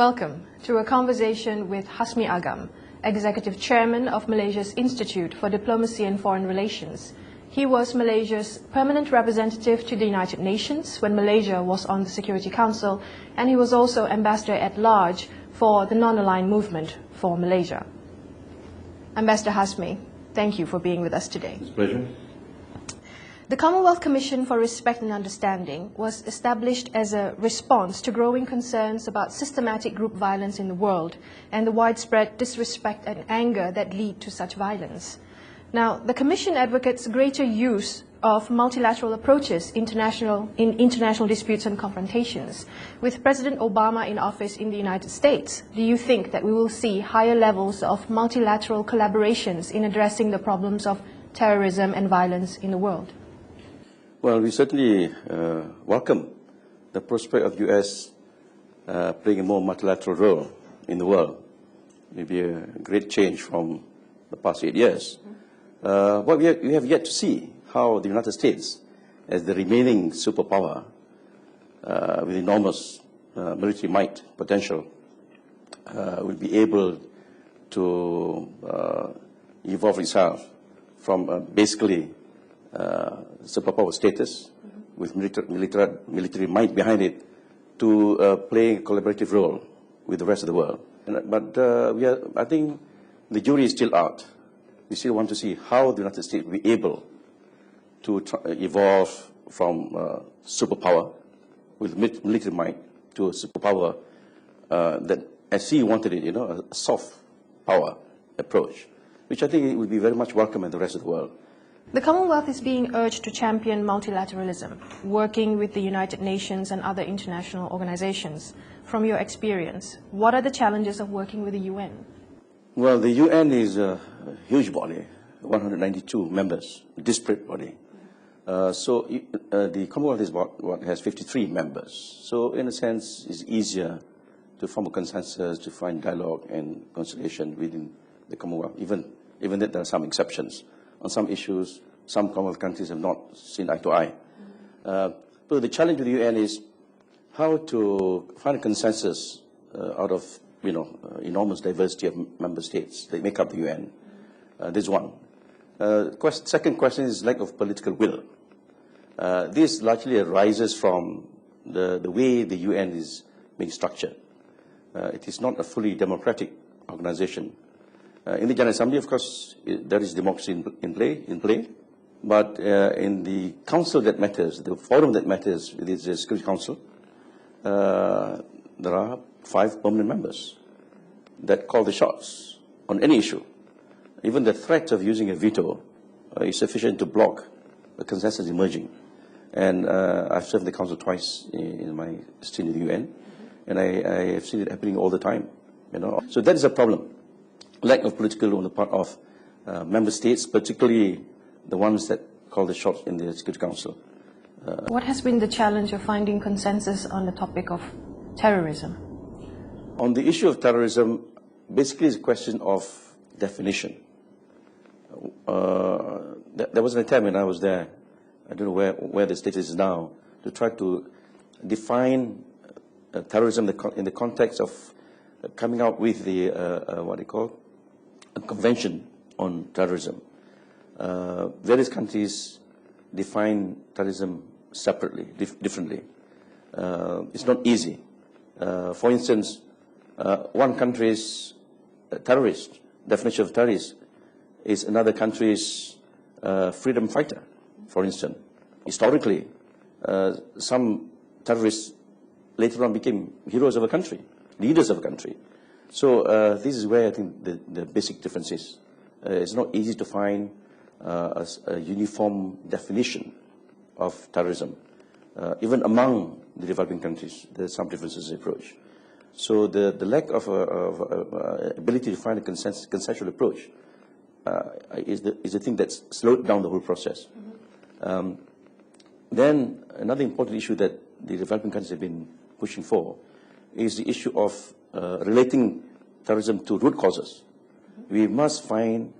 Welcome to a conversation with Hasmy Agam, Executive Chairman of Malaysia's Institute for Diplomacy and Foreign Relations. He was Malaysia's permanent representative to the United Nations when Malaysia was on the Security Council, and he was also Ambassador at Large for the Non-Aligned Movement for Malaysia. Ambassador Hasmy, thank you for being with us today. It's a pleasure. The Commonwealth Commission for Respect and Understanding was established as a response to growing concerns about systematic group violence in the world and the widespread disrespect and anger that lead to such violence. Now, the Commission advocates greater use of multilateral approaches in international disputes and confrontations. With President Obama in office in the United States, do you think that we will see higher levels of multilateral collaborations in addressing the problems of terrorism and violence in the world? Well, we certainly welcome the prospect of U.S. Playing a more multilateral role in the world. Maybe a great change from the past 8 years. But we have yet to see how the United States, as the remaining superpower with enormous military might potential, will be able to evolve itself from basically superpower status with military might behind it to playing a collaborative role with the rest of the world. But I think the jury is still out. We still want to see how the United States will be able to evolve from superpower with military might to a superpower that, as he wanted it, a soft power approach, which I think it will be very much welcome in the rest of the world. The Commonwealth is being urged to champion multilateralism, working with the United Nations and other international organizations. From your experience, what are the challenges of working with the UN? Well, the UN is a huge body, 192 members, a disparate body. So the Commonwealth is has 53 members. So in a sense, it's easier to form a consensus, to find dialogue and conciliation within the Commonwealth, even that there are some exceptions. On some issues, some Commonwealth countries have not seen eye to eye. So the challenge with the UN is how to find a consensus out of enormous diversity of member states that make up the UN. This is one. Second question is lack of political will. This largely arises from the way the UN is being structured. It is not a fully democratic organization. In the General Assembly, of course, there is democracy in play. But in the council that matters, the forum that matters, it is the Security Council, there are 5 permanent members that call the shots on any issue. Even the threat of using a veto is sufficient to block the consensus emerging. And I've served the Council twice in my stint in the UN, and I have seen it happening all the time. So that is a problem. Lack of political will on the part of member states, particularly the ones that call the shots in the Security Council. What has been the challenge of finding consensus on the topic of terrorism? On the issue of terrorism, basically it's a question of definition. There was an attempt when I was there, I don't know where the status is now, to try to define terrorism in the context of coming out with the, what they call, a convention on terrorism. Various countries define terrorism separately, differently. It's not easy. For instance, one country's terrorist, definition of terrorist, is another country's freedom fighter, for instance. Historically, some terrorists later on became heroes of a country, leaders of a country. So this is where I think the basic difference is. It's not easy to find a uniform definition of terrorism. Even among the developing countries, there are some differences in approach. So the lack of ability to find a consensual approach is the thing that's slowed down the whole process. Then another important issue that the developing countries have been pushing for is the issue of relating terrorism to root causes. We must find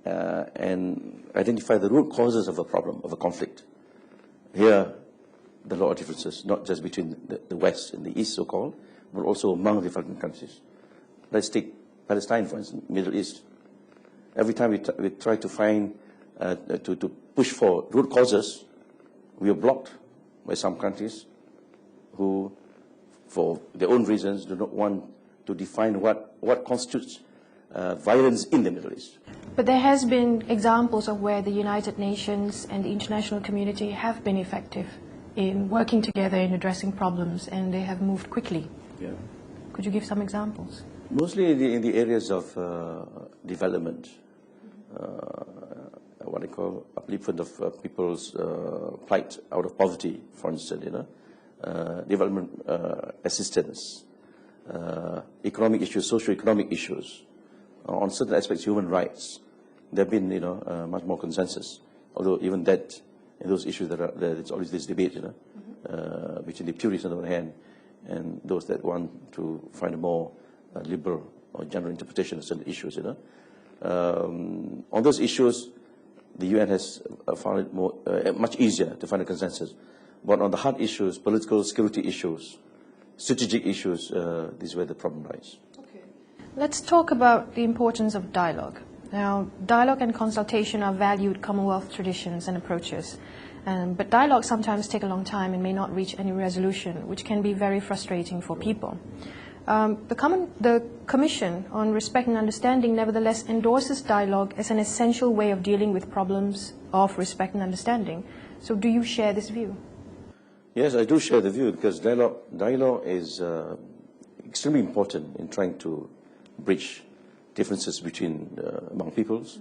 and identify the root causes of a problem, of a conflict. Here, there are a lot of differences, not just between the West and the East, so-called, but also among developing countries. Let's take Palestine, for instance, Middle East. Every time we try to find, to push for root causes, we are blocked by some countries who, for their own reasons, do not want to define what constitutes violence in the Middle East. But there has been examples of where the United Nations and the international community have been effective in working together in addressing problems, and they have moved quickly. Yeah. Could you give some examples? Mostly in the areas of development, what I call upliftment of people's plight out of poverty, for instance, development assistance, economic issues, socio-economic issues, on certain aspects, human rights. There have been, much more consensus. Although even that, in those issues, there's always this debate, between the purists on the one hand and those that want to find a more liberal or general interpretation of certain issues. On those issues, the UN has found it more much easier to find a consensus. But on the hard issues, political security issues, strategic issues, this is where the problem lies. Okay. Let's talk about the importance of dialogue. Now, dialogue and consultation are valued Commonwealth traditions and approaches. But dialogue sometimes take a long time and may not reach any resolution, which can be very frustrating for people. The Commission on Respect and Understanding nevertheless endorses dialogue as an essential way of dealing with problems of respect and understanding. So do you share this view? Yes, I do share the view, because dialogue is extremely important in trying to bridge differences between among peoples,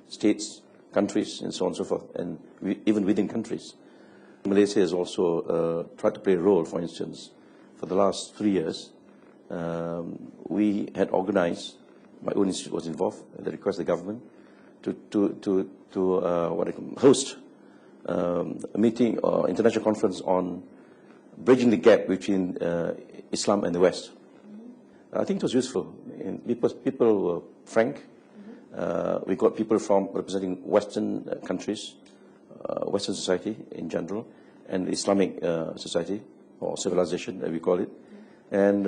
states, countries, and so on and so forth, and even within countries. Malaysia has also tried to play a role. For instance, for the last 3 years, we had organized, my own institute was involved at the request of the government, to host a meeting or international conference on bridging the gap between Islam and the West. I think it was useful. People were frank. We got people from representing Western countries, Western society in general, and Islamic society, or civilization, as we call it. And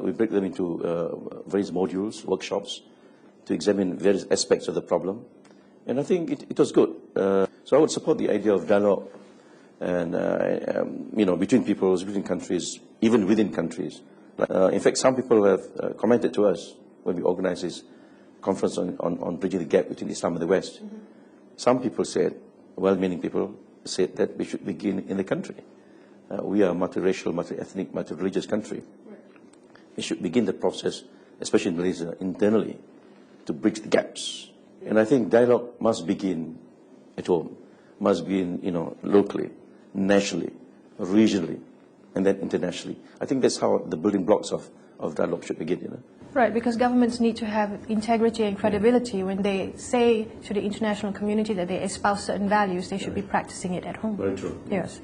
we break them into various modules, workshops, to examine various aspects of the problem. And I think it was good. So I would support the idea of dialogue, and between peoples, between countries, even within countries. In fact, some people have commented to us when we organized this conference on bridging the gap between Islam and the West. Some people said, well-meaning people said, that we should begin in the country. We are a multiracial, multi-ethnic, multi-religious country. We should begin the process, especially in Malaysia, internally, to bridge the gaps. And I think dialogue must begin at home, must begin, locally, nationally, regionally, and then internationally. I think that's how the building blocks of dialogue should begin. Right, because governments need to have integrity and credibility. When they say to the international community that they espouse certain values, they should be practicing it at home. Very true. Yes.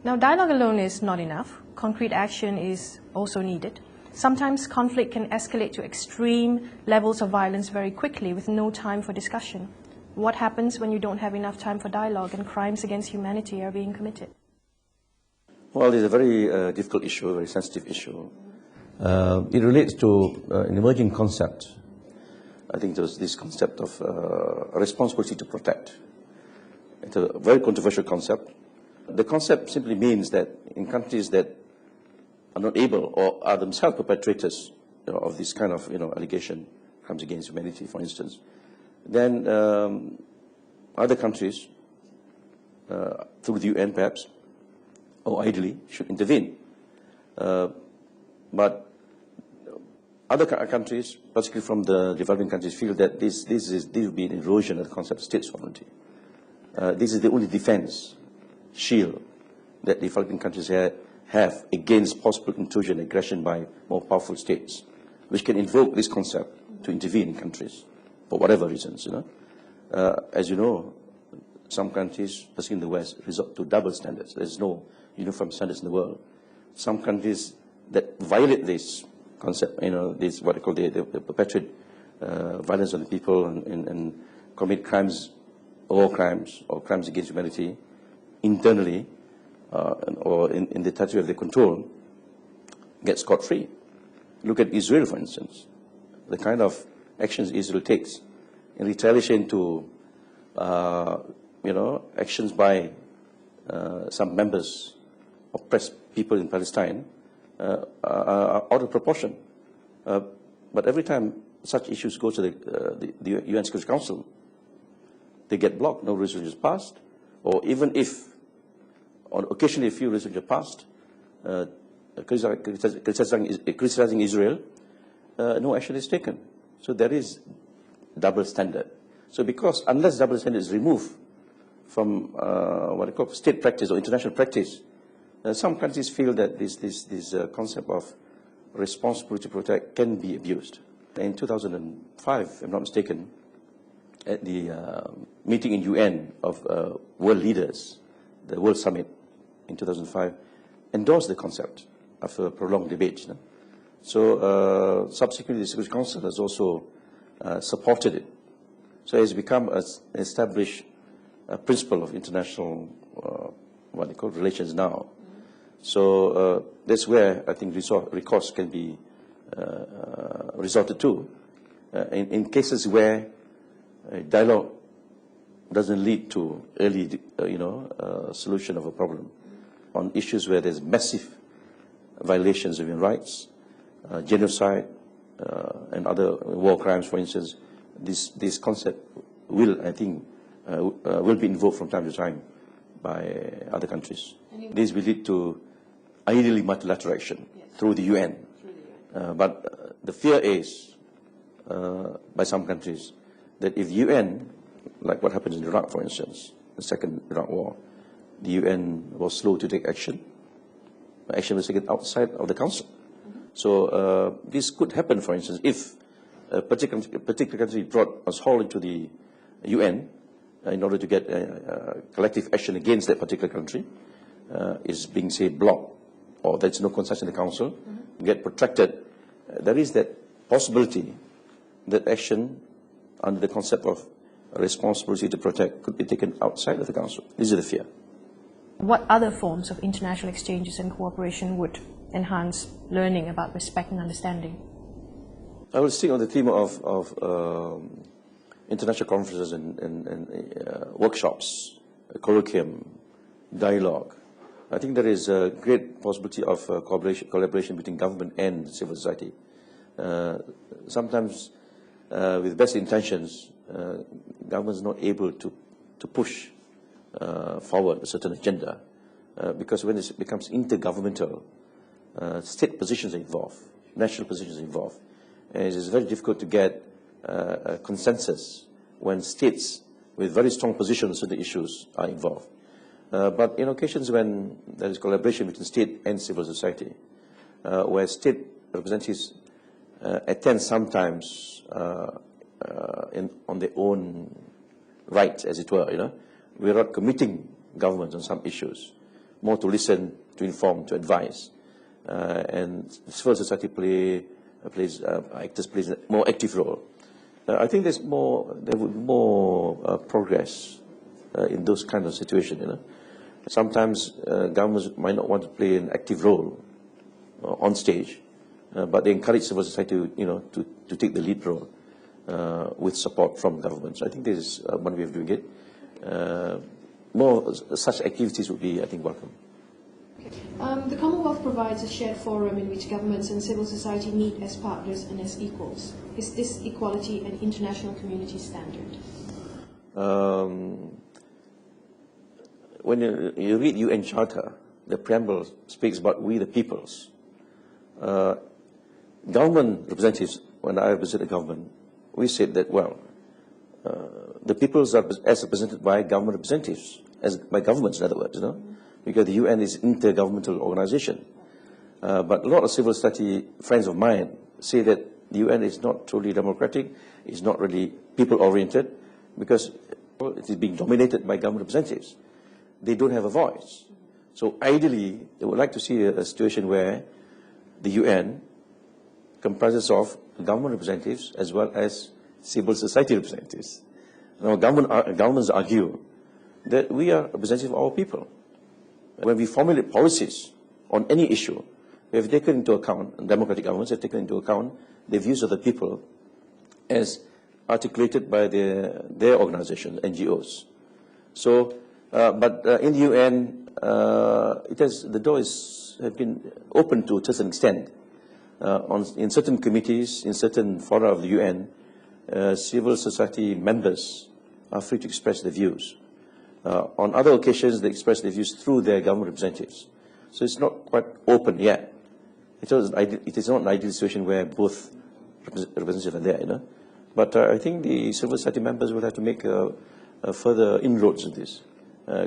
Now, dialogue alone is not enough. Concrete action is also needed. Sometimes conflict can escalate to extreme levels of violence very quickly with no time for discussion. What happens when you don't have enough time for dialogue and crimes against humanity are being committed? Well, it's a very difficult issue, a very sensitive issue. It relates to an emerging concept. I think there's this concept of responsibility to protect. It's a very controversial concept. The concept simply means that in countries that are not able or are themselves perpetrators of this kind of allegation, crimes against humanity, for instance, then other countries, through the UN perhaps, or ideally, should intervene. But other countries, particularly from the developing countries, feel that this will be an erosion of the concept of state sovereignty. This is the only defense, shield, that developing countries have against possible intrusion and aggression by more powerful states, which can invoke this concept to intervene in countries for whatever reasons. As you know, some countries, especially in the West, resort to double standards. There's no uniform standards in the world. Some countries that violate this concept, this what I call the perpetrate violence on the people and commit crimes, war crimes or crimes against humanity internally or in the territory of their control, get scot-free. Look at Israel, for instance, the kind of actions Israel takes in retaliation to, actions by some members of oppressed people in Palestine are out of proportion. But every time such issues go to the UN Security Council, they get blocked, no resolution is passed, or even if, on occasionally a few resolutions are passed, criticizing Israel, no action is taken. So there is double standard. So unless double standard is removed from what I call state practice or international practice, some countries feel that this concept of responsibility to protect can be abused. In 2005, if I'm not mistaken, at the meeting in UN of world leaders, the World Summit in 2005, endorsed the concept after a prolonged debate. So subsequently, the Security Council has also supported it. So it has become an established principle of international what they call relations now. So that's where I think recourse can be resorted to in cases where dialogue doesn't lead to early, solution of a problem. On issues where there's massive violations of human rights, genocide, and other war crimes, for instance, this concept will, I think, will be invoked from time to time by other countries. This will lead to ideally multilateral action through the UN. But the fear is, by some countries, that if the UN, like what happened in Iraq, for instance, the second Iraq war, the UN was slow to take action. Action was taken outside of the Council. So this could happen, for instance, if a particular country brought us all into the UN in order to get collective action against that particular country, is being, say, blocked, or there's no consensus in the Council, get protracted. There is that possibility that action under the concept of responsibility to protect could be taken outside of the Council. This is the fear. What other forms of international exchanges and cooperation would enhance learning about respect and understanding? I will stick on the theme of international conferences and workshops, colloquium, dialogue. I think there is a great possibility of collaboration between government and civil society. Sometimes, with best intentions, government is not able to push forward a certain agenda, because when it becomes intergovernmental, state positions are involved, national positions are involved. And it is very difficult to get a consensus when states with very strong positions on the issues are involved. But in occasions when there is collaboration between state and civil society, where state representatives attend sometimes on their own right, as it were, we are not committing governments on some issues, more to listen, to inform, to advise. And civil society actors plays a more active role. I think there would be more progress in those kind of situations. Sometimes governments might not want to play an active role on stage, but they encourage civil society to take the lead role with support from governments. I think this is one way of doing it. More such activities would be, I think, welcome. The Commonwealth provides a shared forum in which governments and civil society meet as partners and as equals. Is this equality an international community standard? When you read UN Charter, the preamble speaks about we the peoples. Government representatives, when I represent the government, we said that, well, the peoples are as represented by government representatives, by governments, in other words, because the UN is an intergovernmental organization. But a lot of civil society friends of mine say that the UN is not truly democratic, it's not really people-oriented, because it is being dominated by government representatives. They don't have a voice. So ideally, they would like to see a situation where the UN comprises of government representatives as well as civil society representatives. Now, governments argue that we are representative of our people. When we formulate policies on any issue, we have taken into account, democratic governments have taken into account the views of the people as articulated by their organizations, NGOs. So, but in the UN, the door has been open to a certain extent. In certain committees, in certain fora of the UN, civil society members are free to express their views. On other occasions, they express their views through their government representatives. So it's not quite open yet. It is not an ideal situation where both representatives are there, you know. But I think the civil society members will have to make further inroads in this,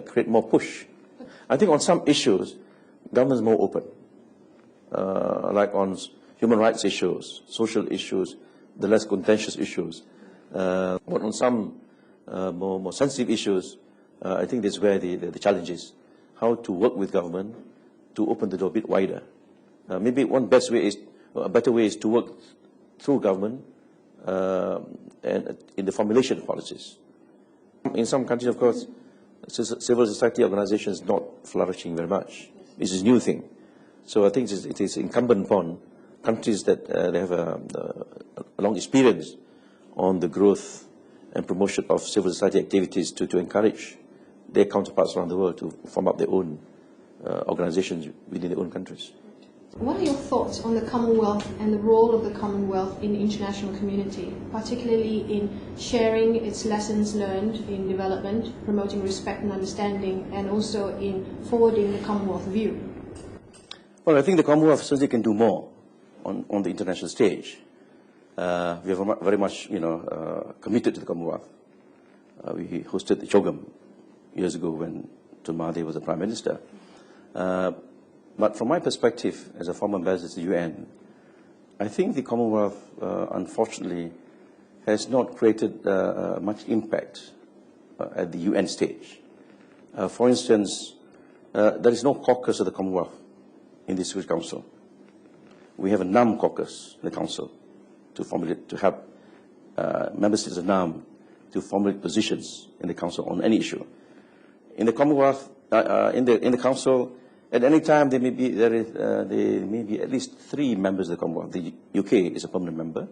create more push. I think on some issues, government is more open, like on human rights issues, social issues, the less contentious issues. But on some more sensitive issues, I think that's where the challenge is, how to work with government to open the door a bit wider. Maybe a better way is to work through government and in the formulation of policies. In some countries, of course, civil society organizations not flourishing very much. This is a new thing. So I think it is incumbent upon countries that they have a long experience on the growth and promotion of civil society activities to encourage their counterparts around the world to form up their own organizations within their own countries. What are your thoughts on the Commonwealth and the role of the Commonwealth in the international community, particularly in sharing its lessons learned in development, promoting respect and understanding, and also in forwarding the Commonwealth view? Well, I think the Commonwealth certainly can do more on the international stage. We are very much, committed to the Commonwealth. We hosted the Agam years ago when Tun Mahathir was the Prime Minister. But from my perspective, as a former ambassador to the UN, I think the Commonwealth, unfortunately, has not created much impact at the UN stage. For instance, there is no caucus of the Commonwealth in the Security Council. We have a NAM caucus in the Council to help member states of NAM to formulate positions in the Council on any issue. In the Commonwealth, in the Council, at any time there may be at least 3 members of the Commonwealth. The UK is a permanent member,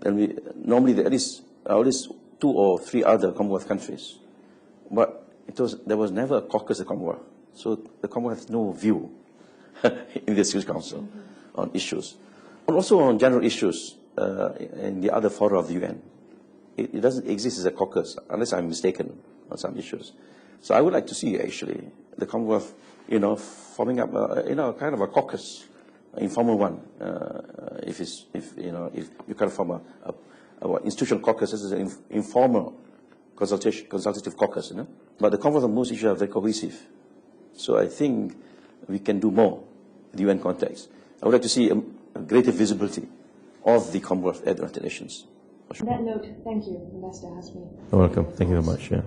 and normally at least 2 or 3 other Commonwealth countries. But there was never a caucus of the Commonwealth, so the Commonwealth has no view in the Security Council on issues, and also on general issues in the other fora of the UN. It doesn't exist as a caucus, unless I'm mistaken on some issues. So I would like to see actually the Commonwealth, forming up, kind of a caucus, informal one. If you kind of form a institutional caucus, this is an informal consultative caucus, But the Commonwealth on most issues are very cohesive. So I think we can do more in the UN context. I would like to see a greater visibility of the Commonwealth at the United Nations. On that note, thank you, Ambassador Hasmy. You're welcome. Thank you very much. Yeah.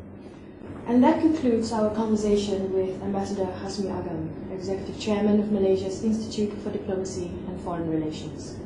And that concludes our conversation with Ambassador Hasmy Agam, Executive Chairman of Malaysia's Institute for Diplomacy and Foreign Relations.